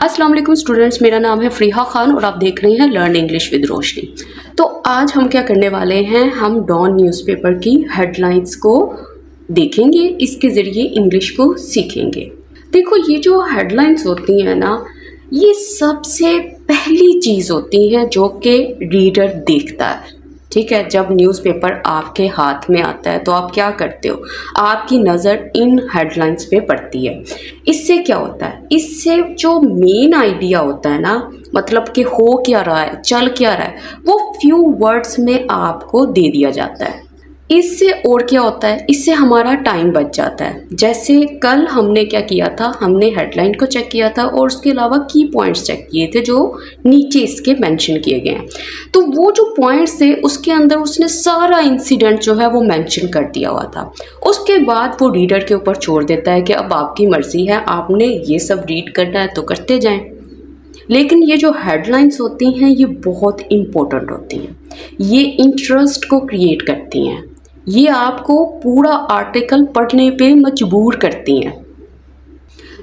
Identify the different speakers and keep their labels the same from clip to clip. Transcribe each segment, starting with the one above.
Speaker 1: अस्सलाम वालेकुम स्टूडेंट्स, मेरा नाम है फ़रीहा खान और आप देख रहे हैं लर्न इंग्लिश विद रोशनी। तो आज हम क्या करने वाले हैं, हम डॉन न्यूज़पेपर की हेडलाइंस को देखेंगे, इसके ज़रिए इंग्लिश को सीखेंगे। देखो, ये जो हेडलाइंस होती हैं ना, ये सबसे पहली चीज़ होती हैं जो कि रीडर देखता है। ठीक है, जब न्यूज़पेपर आपके हाथ में आता है तो आप क्या करते हो, आपकी नज़र इन हेडलाइंस पे पड़ती है। इससे क्या होता है, इससे जो मेन आइडिया होता है ना, मतलब कि हो क्या रहा है, चल क्या रहा है, वो फ्यू वर्ड्स में आपको दे दिया जाता है। इससे और क्या होता है, इससे हमारा टाइम बच जाता है। जैसे कल हमने क्या किया था, हमने हेडलाइन को चेक किया था और उसके अलावा की पॉइंट्स चेक किए थे जो नीचे इसके मेंशन किए गए हैं। तो वो जो पॉइंट्स थे उसके अंदर उसने सारा इंसिडेंट जो है वो मेंशन कर दिया हुआ था। उसके बाद वो रीडर के ऊपर छोड़ देता है कि अब आपकी मर्ज़ी है, आपने ये सब रीड करना है तो करते जाएं। लेकिन ये जो हेडलाइंस होती हैं ये बहुत इम्पोर्टेंट होती हैं, ये इंटरेस्ट को क्रिएट करती हैं, ये आपको पूरा आर्टिकल पढ़ने पे मजबूर करती हैं।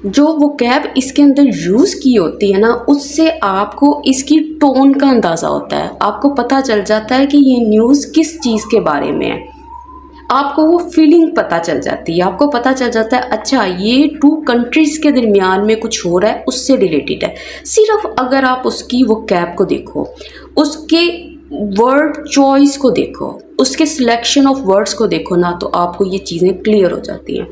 Speaker 1: जो वोकैब इसके अंदर यूज़ की होती है ना, उससे आपको इसकी टोन का अंदाज़ा होता है, आपको पता चल जाता है कि ये न्यूज़ किस चीज़ के बारे में है। आपको वो फीलिंग पता चल जाती है, आपको पता चल जाता है अच्छा ये टू कंट्रीज़ के दरमियान में कुछ हो रहा है, उससे रिलेटेड है। सिर्फ अगर आप उसकी वोकैब को देखो, उसके वर्ड चॉइस को देखो, उसके सिलेक्शन ऑफ वर्ड्स को देखो ना, तो आपको ये चीज़ें क्लियर हो जाती हैं।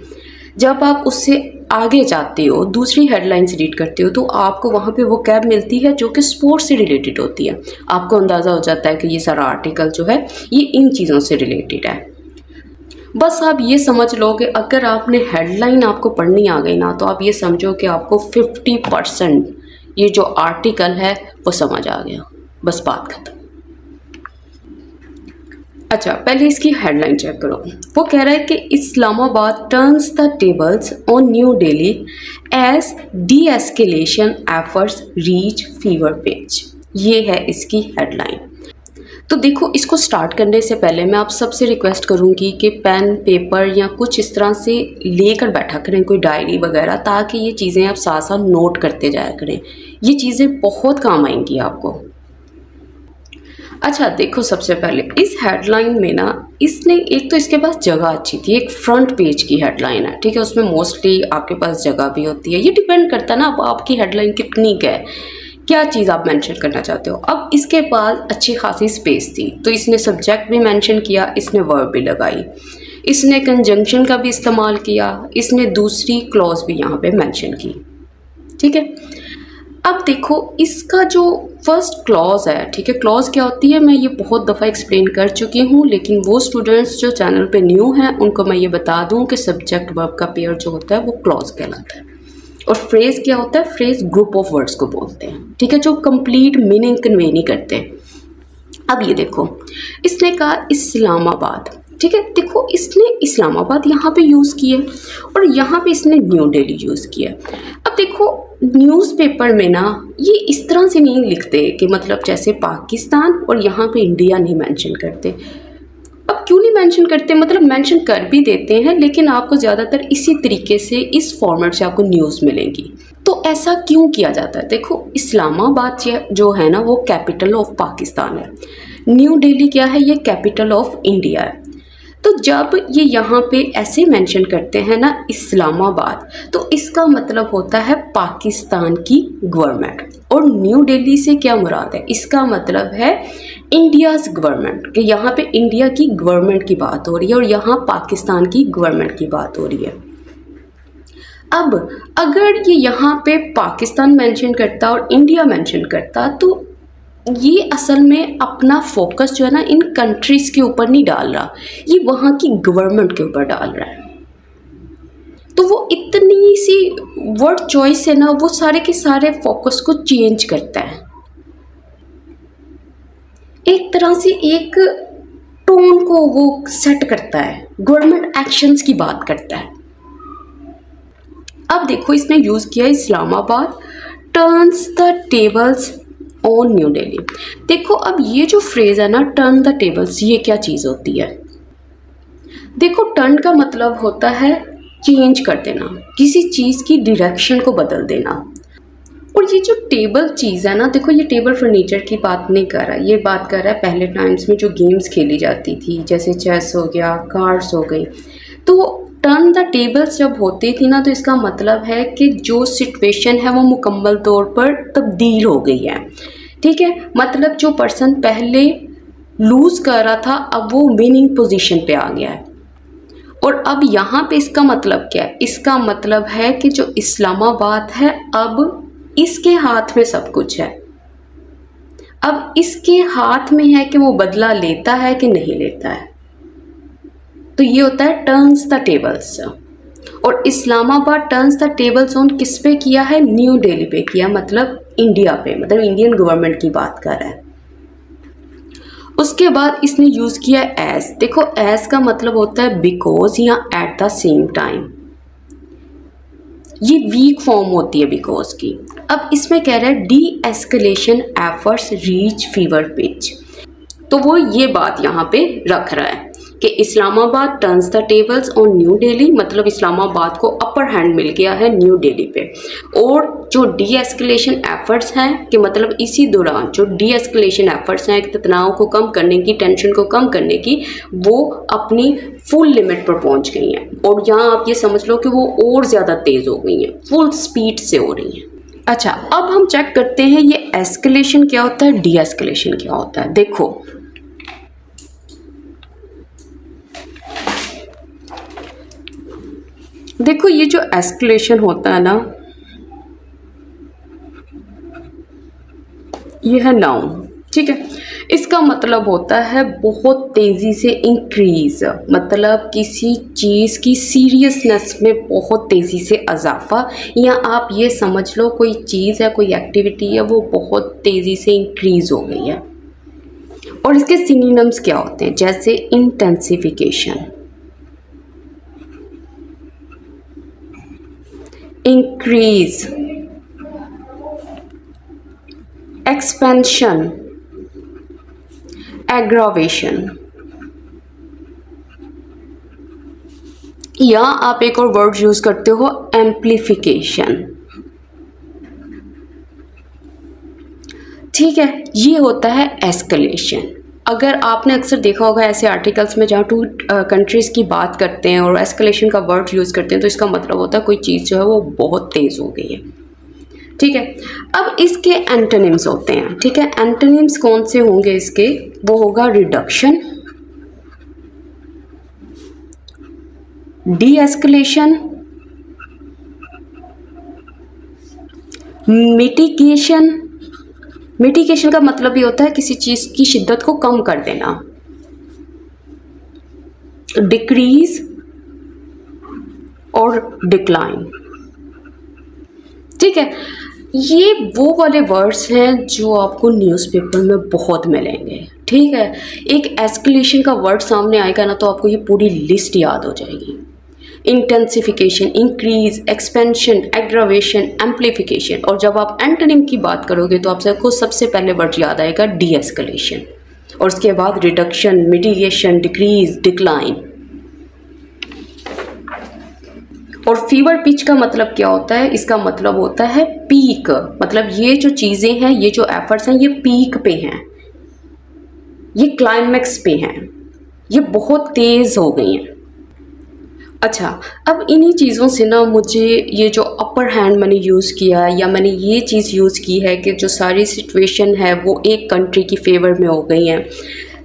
Speaker 1: जब आप उससे आगे जाते हो, दूसरी हेडलाइंस रीड करते हो, तो आपको वहाँ पे वो कैब मिलती है जो कि स्पोर्ट्स से रिलेटेड होती है। आपको अंदाज़ा हो जाता है कि ये सारा आर्टिकल जो है ये इन चीज़ों से रिलेटेड है। बस आप ये समझ लो कि अगर आपने हेडलाइन आपको पढ़नी आ गई ना, तो आप ये समझो कि आपको 50% ये जो आर्टिकल है वो समझ आ गया, बस बात खत्म। अच्छा, पहले इसकी हेडलाइन चेक करो। वो कह रहा है कि Islamabad turns the tables on new Delhi as de escalation efforts reach fever pitch. ये है इसकी हेडलाइन। तो देखो, इसको स्टार्ट करने से पहले मैं आप सबसे रिक्वेस्ट करूंगी कि पेन पेपर या कुछ इस तरह से लेकर बैठा करें, कोई डायरी वगैरह, ताकि ये चीज़ें आप साथ साथ नोट करते जाया करें। ये चीज़ें बहुत काम आएंगी आपको। अच्छा देखो, सबसे पहले इस हेडलाइन में ना, इसने एक तो इसके पास जगह अच्छी थी, एक फ्रंट पेज की हेडलाइन है, ठीक है, उसमें मोस्टली आपके पास जगह भी होती है। ये डिपेंड करता है ना अब आपकी हेडलाइन कितनी है, क्या चीज़ आप मेंशन करना चाहते हो। अब इसके पास अच्छी खासी स्पेस थी, तो इसने सब्जेक्ट भी मेंशन किया, इसने वर्ब भी लगाई, इसने कंजंक्शन का भी इस्तेमाल किया, इसने दूसरी क्लॉज भी यहाँ पे मेंशन की। ठीक है, अब देखो इसका जो फर्स्ट क्लॉज है, ठीक है, क्लॉज क्या होती है मैं ये बहुत दफ़ा एक्सप्लेन कर चुकी हूँ, लेकिन वो स्टूडेंट्स जो चैनल पे न्यू हैं उनको मैं ये बता दूँ कि सब्जेक्ट वर्ब का पेयर जो होता है वो क्लॉज कहलाता है। और फ्रेज़ क्या होता है, फ्रेज़ ग्रुप ऑफ वर्ड्स को बोलते हैं, ठीक है, जो कंप्लीट मीनिंग कन्वे नहीं करते। अब ये देखो, इसने कहा इस्लामाबाद, ठीक है, देखो इसने इस्लामाबाद यहाँ पे यूज़ किया और यहाँ पे इसने न्यू दिल्ली यूज़ किया। अब देखो न्यूज़पेपर में ना ये इस तरह से नहीं लिखते कि मतलब जैसे पाकिस्तान और यहाँ पे इंडिया नहीं मेंशन करते। अब क्यों नहीं मेंशन करते, मतलब मेंशन कर भी देते हैं, लेकिन आपको ज़्यादातर इसी तरीके से इस फॉर्मेट से आपको न्यूज़ मिलेंगी। तो ऐसा क्यों किया जाता है, देखो इस्लामाबाद जो है ना वो कैपिटल ऑफ पाकिस्तान है, न्यू दिल्ली क्या है, ये कैपिटल ऑफ इंडिया है। तो जब ये यहाँ पे ऐसे मेंशन करते हैं ना इस्लामाबाद, तो इसका मतलब होता है पाकिस्तान की गवर्नमेंट। और न्यू दिल्ली से क्या मुराद है, इसका मतलब है इंडियाज़ गवर्नमेंट, कि यहाँ पे इंडिया की गवर्नमेंट की बात हो रही है और यहाँ पाकिस्तान की गवर्नमेंट की बात हो रही है। अब अगर ये यहाँ पे पाकिस्तान मेंशन करता और इंडिया मेंशन करता, तो ये असल में अपना फोकस जो है ना इन कंट्रीज़ के ऊपर नहीं डाल रहा, ये वहाँ की गवर्नमेंट के ऊपर डाल रहा है। तो वो इतनी सी वर्ड चॉइस है ना, वो सारे के सारे फोकस को चेंज करता है, एक तरह से एक टोन को वो सेट करता है, गवर्नमेंट एक्शंस की बात करता है। अब देखो इसने यूज़ किया Islamabad turns the tables on new Delhi. देखो अब ये जो फ्रेज़ है ना टर्न द टेबल्स, ये क्या चीज़ होती है, देखो टर्न का मतलब होता है चेंज कर देना, किसी चीज़ की डायरेक्शन को बदल देना। और ये जो टेबल चीज़ है ना, देखो ये टेबल फर्नीचर की बात नहीं कर रहा, ये बात कर रहा है पहले टाइम्स में जो गेम्स खेली जाती थी, जैसे चेस हो गया, कार्ड्स हो गई। तो टर्न द टेबल्स जब होती थी ना, तो इसका मतलब है कि जो सिचुएशन है वो मुकम्मल तौर पर तब्दील हो गई है। ठीक है, मतलब जो पर्सन पहले लूज़ कर रहा था अब वो विनिंग पोजीशन पे आ गया है। और अब यहाँ पे इसका मतलब क्या है? इसका मतलब है कि जो इस्लामाबाद है अब इसके हाथ में सब कुछ है। अब इसके हाथ में है कि वो बदला लेता है कि नहीं लेता है। तो ये होता है टर्न्स द टेबल्स। और Islamabad turns the tables on किस पे किया है? न्यू दिल्ली पे किया, मतलब इंडिया पे, मतलब इंडियन गवर्नमेंट की बात कर रहा है। उसके बाद इसने यूज़ किया एज। देखो एज का मतलब होता है बिकॉज या एट द सेम टाइम। ये वीक फॉर्म होती है बिकॉज की। अब इसमें कह रहा है D escalation efforts reach fever pitch. तो वो ये बात यहाँ पे रख रहा है कि Islamabad turns the tables on new Delhi, मतलब इस्लामाबाद को अपर हैंड मिल गया है न्यू दिल्ली पे। और जो डी एस्केलेशन एफर्ट्स हैं कि मतलब इसी दौरान जो डी एस्केलेशन एफर्ट्स हैं तनाव को कम करने की, टेंशन को कम करने की, वो अपनी फुल लिमिट पर पहुंच गई हैं। और यहाँ आप ये समझ लो कि वो और ज़्यादा तेज़ हो गई हैं, फुल स्पीड से हो रही हैं। अच्छा, अब हम चेक करते हैं ये एस्केलेशन क्या होता है, डी एस्केलेशन क्या होता है। देखो ये जो एस्केलेशन होता है ना, ये है नाउन। ठीक है, इसका मतलब होता है बहुत तेज़ी से इंक्रीज, मतलब किसी चीज़ की सीरियसनेस में बहुत तेज़ी से इजाफा, या आप ये समझ लो कोई चीज़ है, कोई एक्टिविटी है, वो बहुत तेज़ी से इंक्रीज हो गई है। और इसके सिनोनिम्स क्या होते हैं? जैसे इंटेंसिफिकेशन, इंक्रीज, एक्सपेंशन, एग्रावेशन। या आप एक और वर्ड यूज करते हो एम्प्लीफिकेशन। ठीक है, ये होता है एस्केलेशन। अगर आपने अक्सर देखा होगा ऐसे आर्टिकल्स में जहाँ टू कंट्रीज़ की बात करते हैं और एस्केलेशन का वर्ड यूज़ करते हैं, तो इसका मतलब होता है कोई चीज़ जो है वो बहुत तेज़ हो गई है। ठीक है, अब इसके एंटोनिम्स होते हैं। ठीक है, एंटोनिम्स कौन से होंगे इसके? वो होगा reduction, D escalation, mitigation. Mitigation का मतलब ये होता है किसी चीज़ की शिद्दत को कम कर देना। डिक्रीज और डिक्लाइन। ठीक है, ये वो वाले वर्ड्स हैं जो आपको न्यूज़पेपर में बहुत मिलेंगे। ठीक है, एक एस्केलेशन का वर्ड सामने आएगा ना, तो आपको ये पूरी लिस्ट याद हो जाएगी। Intensification, increase, expansion, aggravation, amplification. और जब आप एंटोनिम की बात करोगे तो आपको सबसे पहले वर्ड याद आएगा डी एस्केलेशन, और उसके बाद रिडक्शन, मिटिगेशन, डिक्रीज, डिक्लाइन। और फीवर पिच का मतलब क्या होता है? इसका मतलब होता है पीक, मतलब ये जो चीज़ें हैं, ये जो एफर्ट्स हैं, ये पीक पे हैं, ये क्लाइमैक्स पे हैं, ये बहुत तेज़ हो गई हैं। अच्छा, अब इन्हीं चीज़ों से ना मुझे ये जो अपर हैंड मैंने यूज़ किया, या मैंने ये चीज़ यूज़ की है कि जो सारी सिचुएशन है वो एक कंट्री की फेवर में हो गई हैं,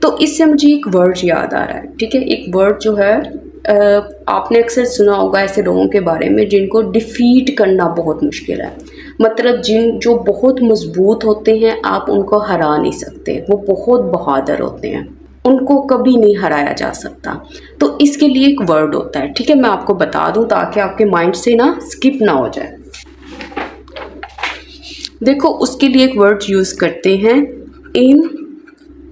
Speaker 1: तो इससे मुझे एक वर्ड याद आ रहा है। ठीक है, एक वर्ड जो है आपने अक्सर सुना होगा ऐसे लोगों के बारे में जिनको डिफीट करना बहुत मुश्किल है, मतलब जो बहुत मजबूत होते हैं, आप उनको हरा नहीं सकते, वो बहुत बहादुर होते हैं, उनको कभी नहीं हराया जा सकता। तो इसके लिए एक वर्ड होता है। ठीक है, मैं आपको बता दूं ताकि आपके माइंड से ना स्किप ना हो जाए। देखो उसके लिए एक वर्ड यूज़ करते हैं इनडोमिटेबल।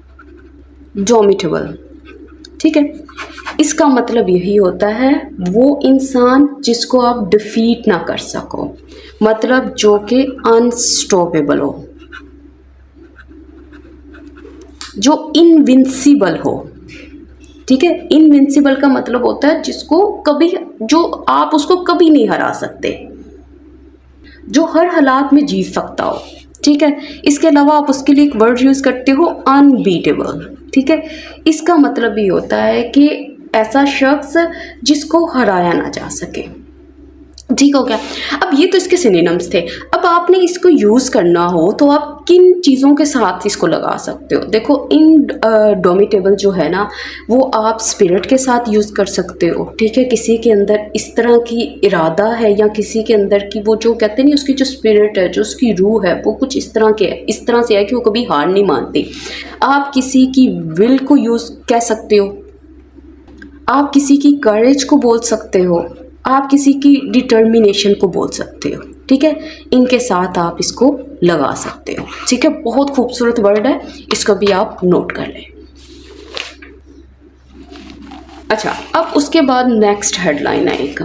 Speaker 1: ठीक है, इसका मतलब यही होता है वो इंसान जिसको आप डिफीट ना कर सको, मतलब जो कि अनस्टॉपेबल हो, जो इनविंसिबल हो। ठीक है, इनविंसिबल का मतलब होता है जिसको कभी, जो आप उसको कभी नहीं हरा सकते। जो हर हालात में जीत सकता हो, ठीक है। इसके अलावा आप उसके लिए एक वर्ड यूज़ करते हो अनबीटेबल, ठीक है। इसका मतलब ये होता है कि ऐसा शख्स जिसको हराया ना जा सके, ठीक हो गया। अब ये तो इसके सिनोनिम्स थे। अब आपने इसको यूज़ करना हो तो आप किन चीज़ों के साथ इसको लगा सकते हो। देखो इनडोमिटेबल जो है ना वो आप स्पिरिट के साथ यूज़ कर सकते हो, ठीक है। किसी के अंदर इस तरह की इरादा है या किसी के अंदर की वो जो कहते नहीं उसकी जो स्पिरिट है, जो उसकी रूह है वो कुछ इस तरह के है, इस तरह से है कि वो कभी हार नहीं मानती। आप किसी की विल को यूज़ कह सकते हो, आप किसी की करेज को बोल सकते हो, आप किसी की डिटर्मिनेशन को बोल सकते हो, ठीक है। इनके साथ आप इसको लगा सकते हो, ठीक है। बहुत खूबसूरत वर्ड है, इसको भी आप नोट कर लें। अच्छा, अब उसके बाद नेक्स्ट हेडलाइन है एक,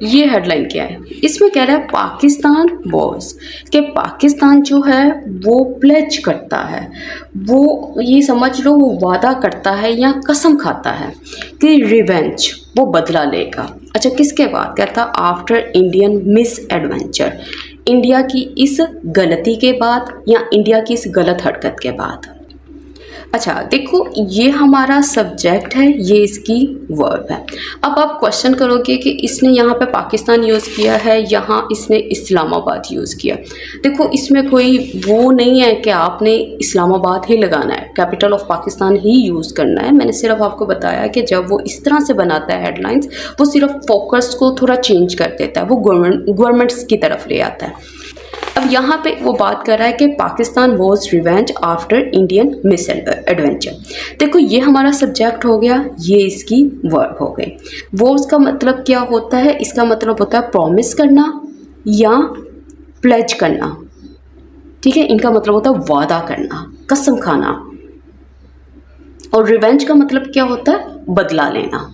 Speaker 1: ये हेडलाइन क्या है, इसमें कह रहा है पाकिस्तान वॉज, कि पाकिस्तान जो है वो प्लेज करता है, वो ये समझ लो वो वादा करता है या कसम खाता है कि रिवेंज, वो बदला लेगा। अच्छा, किसके बाद कहता, after Indian miss adventure, India की इस गलती के बाद या इंडिया की इस गलत हरकत के बाद। अच्छा देखो, ये हमारा सब्जेक्ट है, ये इसकी वर्ब है। अब आप क्वेश्चन करोगे कि इसने यहाँ पे पाकिस्तान यूज़ किया है, यहाँ इसने इस्लामाबाद यूज़ किया। देखो इसमें कोई वो नहीं है कि आपने इस्लामाबाद ही लगाना है, capital of Pakistan he use करना है। मैंने सिर्फ आपको बताया कि जब वो इस तरह से बनाता है हेडलाइंस, वो सिर्फ फोकस को थोड़ा चेंज कर देता है, वो गवर्नमेंट्स की तरफ ले आता है। अब यहाँ पे वो बात कर रहा है कि Pakistan was revenge after Indian miss adventure. देखो ये हमारा सब्जेक्ट हो गया, ये इसकी वर्ब हो गई। वॉज का मतलब क्या होता है, इसका मतलब होता है प्रॉमिस करना या प्लेज करना, ठीक है। इनका मतलब होता है वादा करना, कसम खाना। और रिवेंज का मतलब क्या होता है, बदला लेना।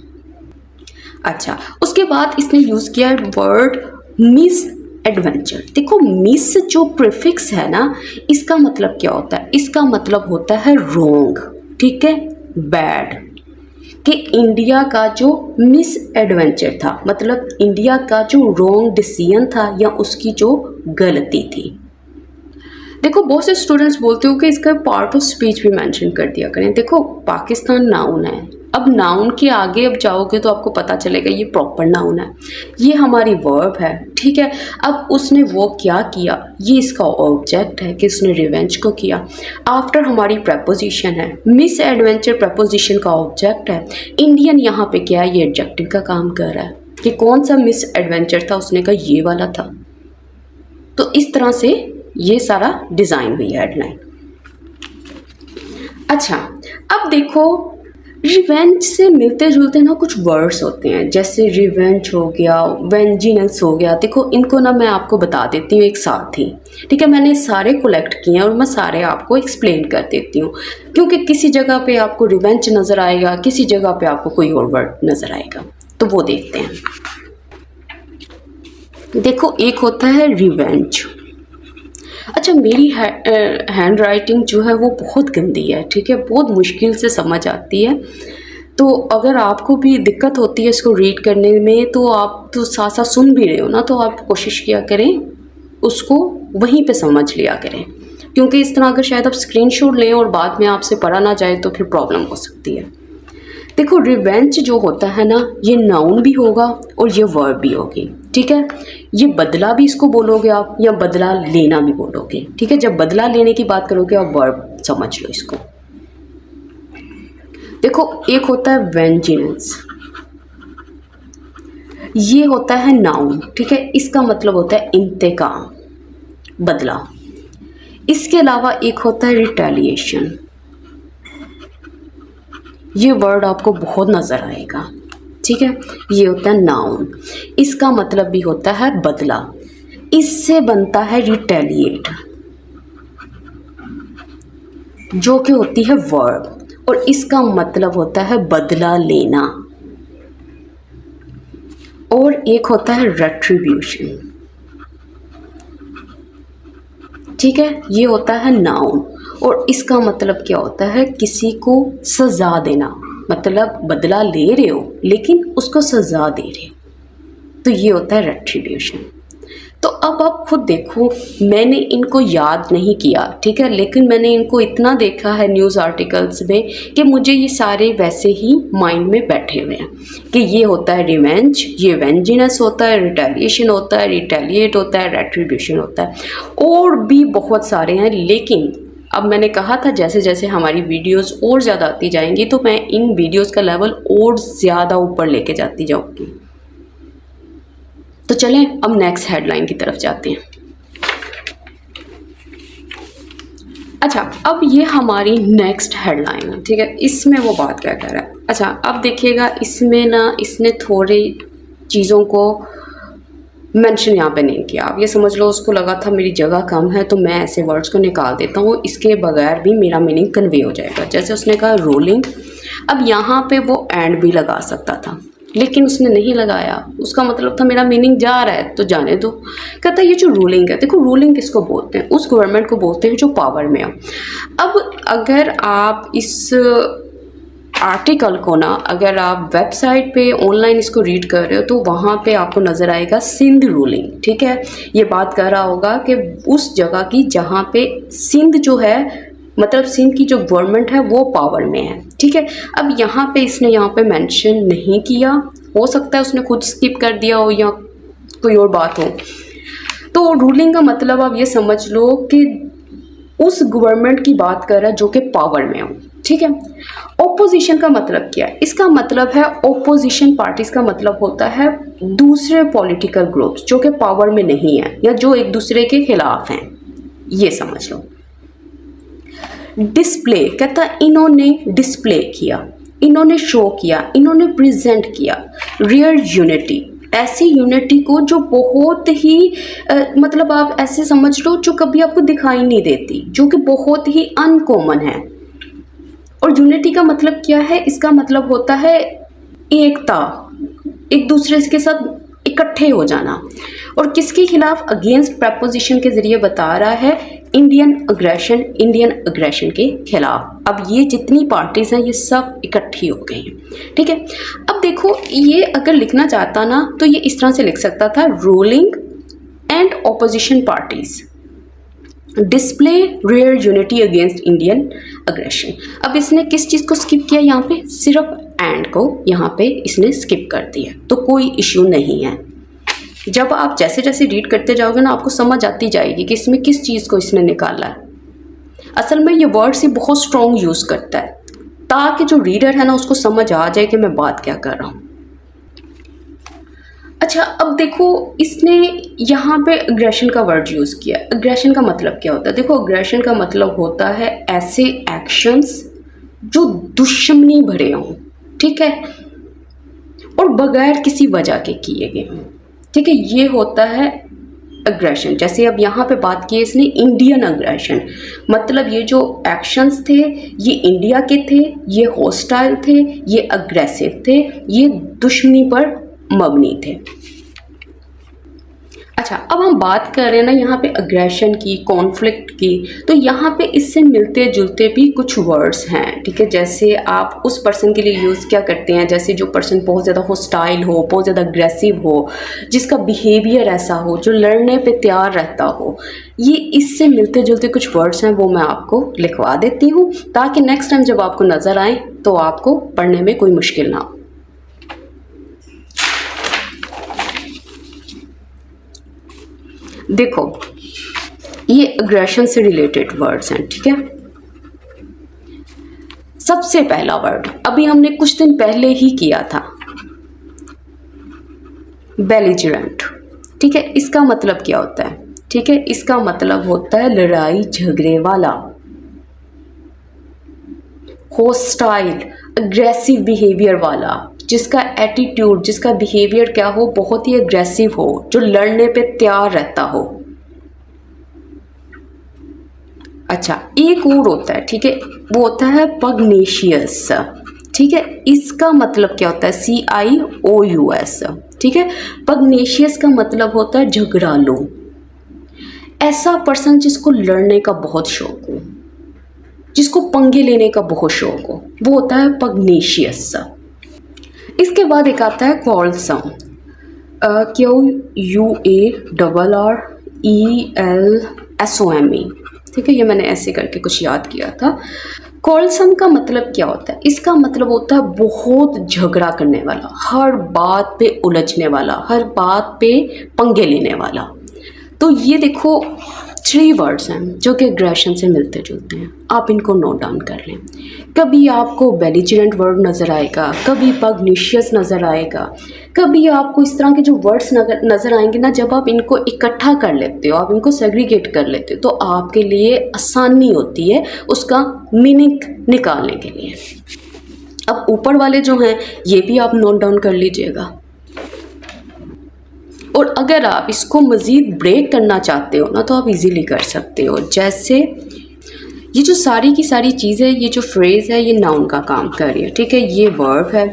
Speaker 1: अच्छा, उसके बाद इसने यूज़ किया है वर्ड मिस एडवेंचर। देखो मिस जो प्रीफिक्स है ना, इसका मतलब क्या होता है, इसका मतलब होता है रोंग, ठीक है, बैड। कि इंडिया का जो मिस एडवेंचर था, मतलब इंडिया का जो रोंग डिसीजन था या उसकी जो गलती थी। देखो बहुत से स्टूडेंट्स बोलते हो कि इसका पार्ट ऑफ स्पीच भी मेंशन कर दिया करें। देखो पाकिस्तान नाउन है, अब नाउन के आगे अब जाओगे तो आपको पता चलेगा ये प्रॉपर नाउन है, ये हमारी वर्ब है, ठीक है। अब उसने वो क्या किया, ये इसका ऑब्जेक्ट है कि उसने रिवेंज को किया। आफ्टर हमारी प्रपोजिशन है, मिस एडवेंचर प्रपोजिशन का ऑब्जेक्ट है। इंडियन यहाँ पे क्या है, ये एडजेक्टिव का काम कर रहा है कि कौन सा मिस एडवेंचर था, उसने कहा ये वाला था। तो इस तरह से ये सारा डिज़ाइन हुई है हेडलाइन। अच्छा, अब देखो रिवेंज से मिलते जुलते ना कुछ वर्ड्स होते हैं, जैसे रिवेंज हो गया, वेंजिनेंस हो गया। देखो इनको ना मैं आपको बता देती हूँ एक साथ ही, ठीक है। मैंने सारे कलेक्ट किए हैं और मैं सारे आपको एक्सप्लेन कर देती हूँ, क्योंकि किसी जगह पे आपको रिवेंज नज़र आएगा, किसी जगह पे आपको कोई और वर्ड नज़र आएगा, तो वो देखते हैं। देखो एक होता है रिवेंज। अच्छा, मेरी हैंड राइटिंग जो है वो बहुत गंदी है, ठीक है, बहुत मुश्किल से समझ आती है। तो अगर आपको भी दिक्कत होती है इसको रीड करने में, तो आप तो साथ साथ सुन भी रहे हो ना, तो आप कोशिश किया करें उसको वहीं पे समझ लिया करें, क्योंकि इस तरह अगर शायद आप स्क्रीनशॉट लें और बाद में आपसे पढ़ा ना जाए तो फिर प्रॉब्लम हो सकती है। देखो रिवेंज जो होता है ना, ये नाउन भी होगा और ये वर्ब भी होगी, ठीक है। ये बदला भी इसको बोलोगे आप, या बदला लेना भी बोलोगे, ठीक है। जब बदला लेने की बात करोगे आप वर्ब समझ लो इसको। देखो एक होता है वेंजिनेंस, ये होता है नाउन, ठीक है। इसका मतलब होता है इंतकाम, बदला। इसके अलावा एक होता है रिटेलिएशन, ये वर्ड आपको बहुत नज़र आएगा, ठीक है। ये होता है नाउन, इसका मतलब भी होता है बदला। इससे बनता है रिटेलिएट, जो कि होती है वर्ब, और इसका मतलब होता है बदला लेना। और एक होता है रेट्रीब्यूशन, ठीक है। ये होता है नाउन और इसका मतलब क्या होता है, किसी को सज़ा देना, मतलब बदला ले रहे हो लेकिन उसको सज़ा दे रहे हो, तो ये होता है रेट्रीब्यूशन। तो तो अब आप खुद देखो, मैंने इनको याद नहीं किया, ठीक है, लेकिन मैंने इनको इतना देखा है न्यूज़ आर्टिकल्स में कि मुझे ये सारे वैसे ही माइंड में बैठे हुए हैं कि ये होता है रिवेंज, ये वेंजिनेस होता है, रिटेलिएशन होता है, रिटेलिएट होता है, रेट्रीब्यूशन होता है, और भी बहुत सारे हैं। लेकिन अब मैंने कहा था जैसे जैसे हमारी वीडियोस और ज़्यादा आती जाएंगी तो मैं इन वीडियोस का लेवल और ज़्यादा ऊपर लेके जाती जाऊँगी। तो चलें अब नेक्स्ट हेडलाइन की तरफ जाते हैं। अच्छा, अब ये हमारी नेक्स्ट हेडलाइन है, ठीक है। इसमें वो बात क्या कह रहा है। अच्छा, अब देखिएगा, इसमें ना इसने थोड़ी चीज़ों को मेंशन यहाँ पे नहीं किया। आप ये समझ लो उसको लगा था मेरी जगह कम है तो मैं ऐसे वर्ड्स को निकाल देता हूँ, इसके बगैर भी मेरा मीनिंग कन्वे हो जाएगा। जैसे उसने कहा रोलिंग, अब यहाँ पे वो एंड भी लगा सकता था लेकिन उसने नहीं लगाया। उसका मतलब था मेरा मीनिंग जा रहा है तो जाने दो। कहता है ये जो रूलिंग है, देखो रूलिंग किसको बोलते हैं, उस गवर्नमेंट को बोलते हैं जो पावर में है। अब अगर आप इस आर्टिकल को ना, अगर आप वेबसाइट पे ऑनलाइन इसको रीड कर रहे हो तो वहाँ पे आपको नज़र आएगा सिंध रूलिंग, ठीक है। ये बात कर रहा होगा कि उस जगह की जहाँ पे सिंध जो है, मतलब सिंध की जो गवर्नमेंट है वो पावर में है, ठीक है। अब यहाँ पे इसने यहाँ पे मेंशन नहीं किया, हो सकता है उसने खुद स्किप कर दिया हो या कोई और बात हो। तो रूलिंग का मतलब आप ये समझ लो कि उस गवर्नमेंट की बात कर रहा है जो कि पावर में हो, ठीक है। ओपोजिशन का मतलब क्या है, इसका मतलब है ओपोजिशन पार्टीज का मतलब होता है दूसरे पॉलिटिकल ग्रुप्स जो कि पावर में नहीं है या जो एक दूसरे के खिलाफ हैं, ये समझ लो। डिस्प्ले कहता है इन्होंने डिस्प्ले किया, इन्होंने शो किया, इन्होंने प्रेजेंट किया रियल यूनिटी, ऐसी यूनिटी को जो बहुत ही मतलब आप ऐसे समझ लो जो कभी आपको दिखाई नहीं देती, जो कि बहुत ही अनकॉमन है। और यूनिटी का मतलब क्या है, इसका मतलब होता है एकता, एक दूसरे के साथ इकट्ठे हो जाना। और किसके खिलाफ, अगेंस्ट प्रपोजिशन के जरिए बता रहा है इंडियन अग्रेशन के खिलाफ। अब ये जितनी पार्टीज हैं ये सब इकट्ठी हो गई हैं, ठीक है। अब देखो ये अगर लिखना चाहता ना तो ये इस तरह से लिख सकता था, ruling and opposition parties display real unity against Indian aggression. अब इसने किस चीज़ को स्किप किया, यहाँ पे सिर्फ एंड को यहाँ पे इसने स्किप कर दिया, तो कोई इश्यू नहीं है। जब आप जैसे जैसे रीड करते जाओगे ना आपको समझ आती जाएगी कि इसमें किस चीज़ को इसने निकाला है। असल में ये वर्ड्स ही बहुत स्ट्रॉन्ग यूज़ करता है ताकि जो रीडर है ना उसको समझ आ जाए कि मैं बात क्या कर रहा हूँ। अच्छा, अब देखो इसने यहाँ पे अग्रेशन का वर्ड यूज़ किया। अग्रेशन का मतलब क्या होता है, देखो अग्रेशन का मतलब होता है ऐसे एक्शंस जो दुश्मनी भरे हों, ठीक है, और बगैर किसी वजह के किए गए हों, ठीक है, ये होता है अग्रेशन। जैसे अब यहाँ पे बात की है इसने इंडियन अग्रेशन, मतलब ये जो एक्शंस थे ये इंडिया के थे, ये हॉस्टाइल थे, ये अग्रेसिव थे, ये दुश्मनी पर मबनी थे। अच्छा, अब हम बात कर रहे हैं ना यहाँ पे अग्रेशन की, कॉन्फ्लिक्ट की, तो यहाँ पे इससे मिलते जुलते भी कुछ वर्ड्स हैं, ठीक है। जैसे आप उस पर्सन के लिए यूज़ क्या करते हैं, जैसे जो पर्सन बहुत ज़्यादा हॉस्टाइल हो, बहुत ज़्यादा अग्रेसिव हो, जिसका बिहेवियर ऐसा हो, जो लड़ने पे तैयार रहता हो, ये इससे मिलते जुलते कुछ वर्ड्स हैं, वो मैं आपको लिखवा देती हूँ ताकि नेक्स्ट टाइम जब आपको नज़र आए तो आपको पढ़ने में कोई मुश्किल ना हो। देखो ये अग्रेशन से रिलेटेड वर्ड्स हैं, ठीक है। सबसे पहला वर्ड अभी हमने कुछ दिन पहले ही किया था, बेलिजरेंट, ठीक है। इसका मतलब क्या होता है, ठीक है, इसका मतलब होता है लड़ाई झगड़े वाला, हॉस्टाइल अग्रेसिव बिहेवियर वाला, जिसका एटीट्यूड, जिसका बिहेवियर क्या हो, बहुत ही अग्रेसिव हो, जो लड़ने पे तैयार रहता हो। अच्छा, एक और होता है, ठीक है, वो होता है पगनेशियस, ठीक है। इसका मतलब क्या होता है, CIOUS, ठीक है। पगनेशियस का मतलब होता है झगड़ालू, ऐसा पर्सन जिसको लड़ने का बहुत शौक हो, जिसको पंगे लेने का बहुत शौक हो, वो होता है पगनेशियस। इसके बाद एक आता है क्वारलसम, QUARRELSOME, ठीक है, ये मैंने ऐसे करके कुछ याद किया था। क्वारलसम का मतलब क्या होता है? इसका मतलब होता है बहुत झगड़ा करने वाला, हर बात पे उलझने वाला, हर बात पे पंगे लेने वाला। तो ये देखो 3 वर्ड्स हैं जो कि एग्रेशन से मिलते जुलते हैं, आप इनको नोट डाउन कर लें। कभी आपको बेलिजरेंट वर्ड नज़र आएगा, कभी पग्निशियस नज़र आएगा, कभी आपको इस तरह के जो वर्ड्स नज़र आएंगे ना, जब आप इनको इकट्ठा कर लेते हो, आप इनको सेग्रीगेट कर लेते हो, तो आपके लिए आसानी होती है उसका मीनिंग निकालने के लिए। अब ऊपर वाले जो हैं ये भी आप नोट डाउन कर लीजिएगा। और अगर आप इसको मज़ीद ब्रेक करना चाहते हो ना, तो आप इजीली कर सकते हो। जैसे ये जो सारी की सारी चीज़ें, ये जो फ्रेज़ है, ये नाउन का काम कर रही है, ठीक है। ये वर्ब है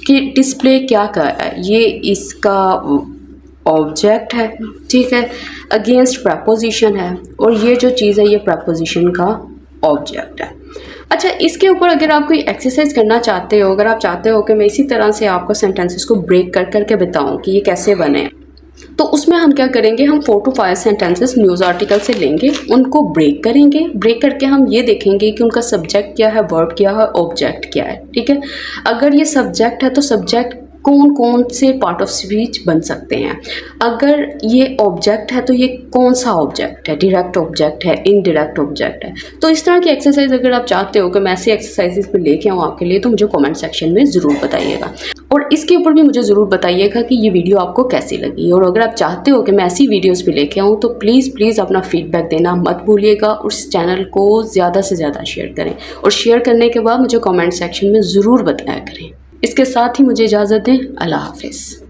Speaker 1: कि डिस्प्ले क्या कर रहा है, ये इसका ऑब्जेक्ट है, ठीक है। अगेंस्ट प्रपोजिशन है, और ये जो चीज़ है ये प्रपोजिशन का ऑब्जेक्ट है। अच्छा, इसके ऊपर अगर आप कोई एक्सरसाइज करना चाहते हो, अगर आप चाहते हो कि मैं इसी तरह से आपको सेंटेंसेस को ब्रेक कर करके बताऊं कि ये कैसे बने, तो उसमें हम क्या करेंगे, हम 4 to 5 सेंटेंसेस न्यूज़ आर्टिकल से लेंगे, उनको ब्रेक करेंगे। ब्रेक करके हम ये देखेंगे कि उनका सब्जेक्ट क्या है, वर्ब क्या है, ऑब्जेक्ट क्या है, ठीक है। अगर ये सब्जेक्ट है तो सब्जेक्ट कौन कौन से पार्ट ऑफ स्पीच बन सकते हैं। अगर ये ऑब्जेक्ट है तो ये कौन सा ऑब्जेक्ट है, डायरेक्ट ऑब्जेक्ट है, इनडायरेक्ट ऑब्जेक्ट है। तो इस तरह की एक्सरसाइज अगर आप चाहते हो कि मैं ऐसी एक्सरसाइजेस में लेके आऊँ आपके लिए, तो मुझे कमेंट सेक्शन में ज़रूर बताइएगा। और इसके ऊपर भी मुझे ज़रूर बताइएगा कि ये वीडियो आपको कैसी लगी। और अगर आप चाहते हो कि मैं ऐसी वीडियोज़ भी लेके आऊँ, तो प्लीज़ अपना फीडबैक देना मत भूलिएगा, और इस चैनल को ज़्यादा से ज़्यादा शेयर करें, और शेयर करने के बाद मुझे कमेंट सेक्शन में ज़रूर बताया करें। इसके साथ ही मुझे इजाज़त दें। अल्लाह हाफ़िज़।